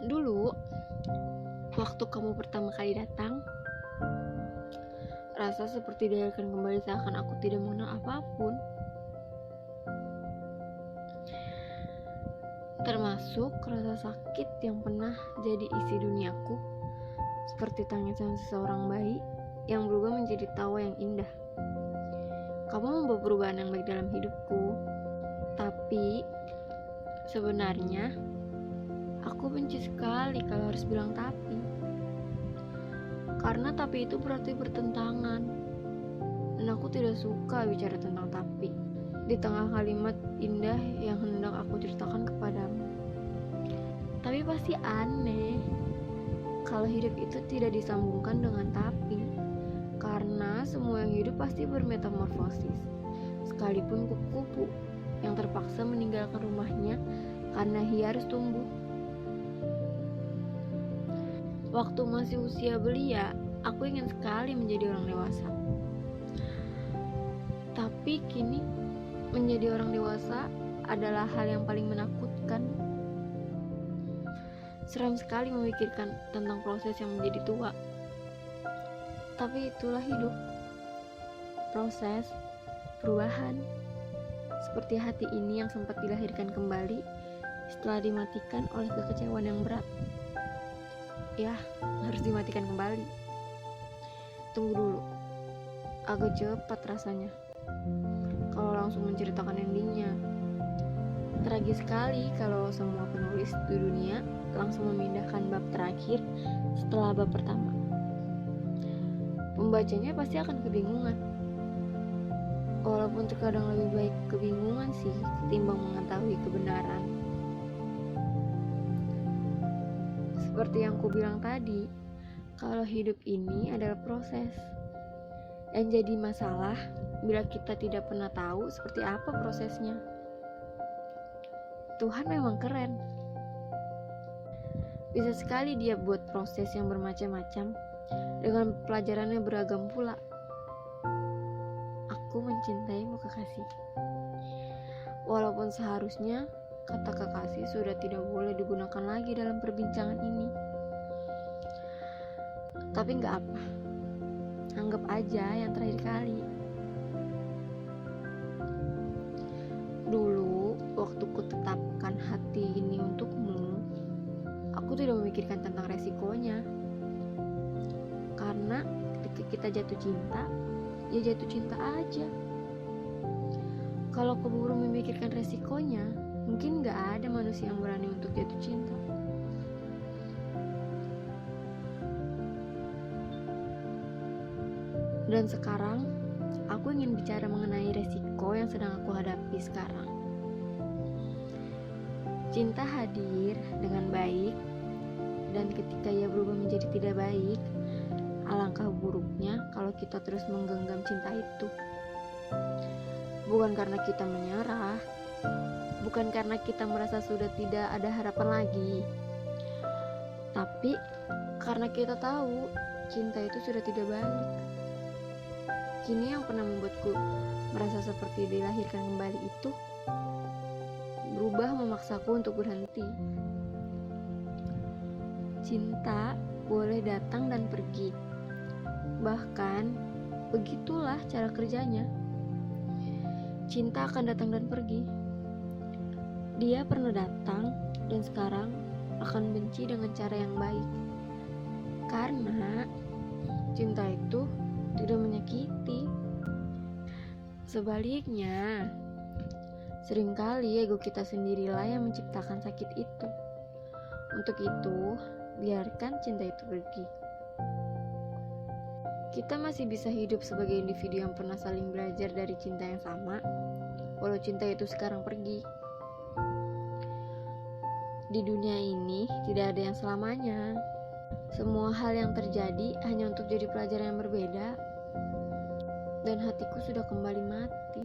Dulu, waktu kamu pertama kali datang, rasa seperti dilahirkan kembali seakan aku tidak mengenal apapun. Termasuk rasa sakit yang pernah jadi isi duniaku, seperti tangisan seseorang bayi yang berubah menjadi tawa yang indah. Kamu membawa perubahan yang baik dalam hidupku, tapi sebenarnya aku benci sekali kalau harus bilang tapi. Karena tapi itu berarti bertentangan, dan aku tidak suka bicara tentang tapi di tengah kalimat indah yang hendak aku ceritakan kepadamu. Tapi pasti aneh kalau hidup itu tidak disambungkan dengan tapi, karena semua yang hidup pasti bermetamorfosis. Sekalipun kupu-kupu yang terpaksa meninggalkan rumahnya karena ia harus tumbuh. Waktu masih usia belia, aku ingin sekali menjadi orang dewasa. Tapi kini, menjadi orang dewasa adalah hal yang paling menakutkan. Seram sekali memikirkan tentang proses yang menjadi tua. Tapi itulah hidup. Proses, perubahan. Seperti hati ini yang sempat dilahirkan kembali setelah dimatikan oleh kekecewaan yang berat. Ya, harus dimatikan kembali. Tunggu dulu, agak cepat rasanya kalau langsung menceritakan endingnya. Tragis sekali kalau semua penulis di dunia langsung memindahkan bab terakhir setelah bab pertama. Pembacanya pasti akan kebingungan. Walaupun terkadang lebih baik kebingungan sih ketimbang mengetahui kebenaran. Seperti yang ku bilang tadi, kalau hidup ini adalah proses. Yang jadi masalah bila kita tidak pernah tahu seperti apa prosesnya. Tuhan memang keren. Bisa sekali dia buat proses yang bermacam-macam, dengan pelajarannya beragam pula. Aku mencintaimu kekasih. Walaupun seharusnya kata kekasih sudah tidak boleh digunakan lagi dalam perbincangan ini. Tapi gak apa, anggap aja yang terakhir kali. Dulu, waktu ku tetapkan hati ini untukmu, aku tidak memikirkan tentang resikonya. Karena ketika kita jatuh cinta, ya jatuh cinta aja. Kalau keburu memikirkan resikonya, mungkin gak ada manusia yang berani untuk jatuh cinta. Dan sekarang, aku ingin bicara mengenai resiko yang sedang aku hadapi sekarang. Cinta hadir dengan baik, dan ketika ia berubah menjadi tidak baik, alangkah buruknya kalau kita terus menggenggam cinta itu. Bukan karena kita menyerah, bukan karena kita merasa sudah tidak ada harapan lagi, tapi karena kita tahu cinta itu sudah tidak balik. Kini yang pernah membuatku merasa seperti dilahirkan kembali itu berubah memaksaku untuk berhenti. Cinta boleh datang dan pergi. Bahkan begitulah cara kerjanya. Cinta akan datang dan pergi. Dia pernah datang dan sekarang akan benci dengan cara yang baik. Karena cinta itu tidak menyakiti. Sebaliknya, seringkali ego kita sendirilah yang menciptakan sakit itu. Untuk itu, biarkan cinta itu pergi. Kita masih bisa hidup sebagai individu yang pernah saling belajar dari cinta yang sama, walau cinta itu sekarang pergi. Di dunia ini tidak ada yang selamanya. Semua hal yang terjadi hanya untuk jadi pelajaran yang berbeda. Dan hatiku sudah kembali mati.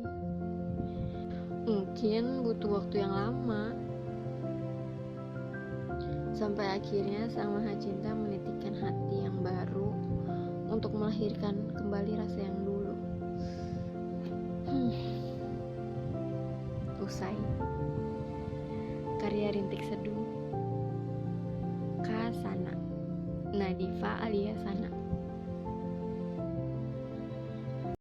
Mungkin butuh waktu yang lama, sampai akhirnya Sang Maha Cinta menitikkan hati yang baru untuk melahirkan kembali rasa yang dulu. Usai. Karya Rintik Seduh. Nadifa alias Sana.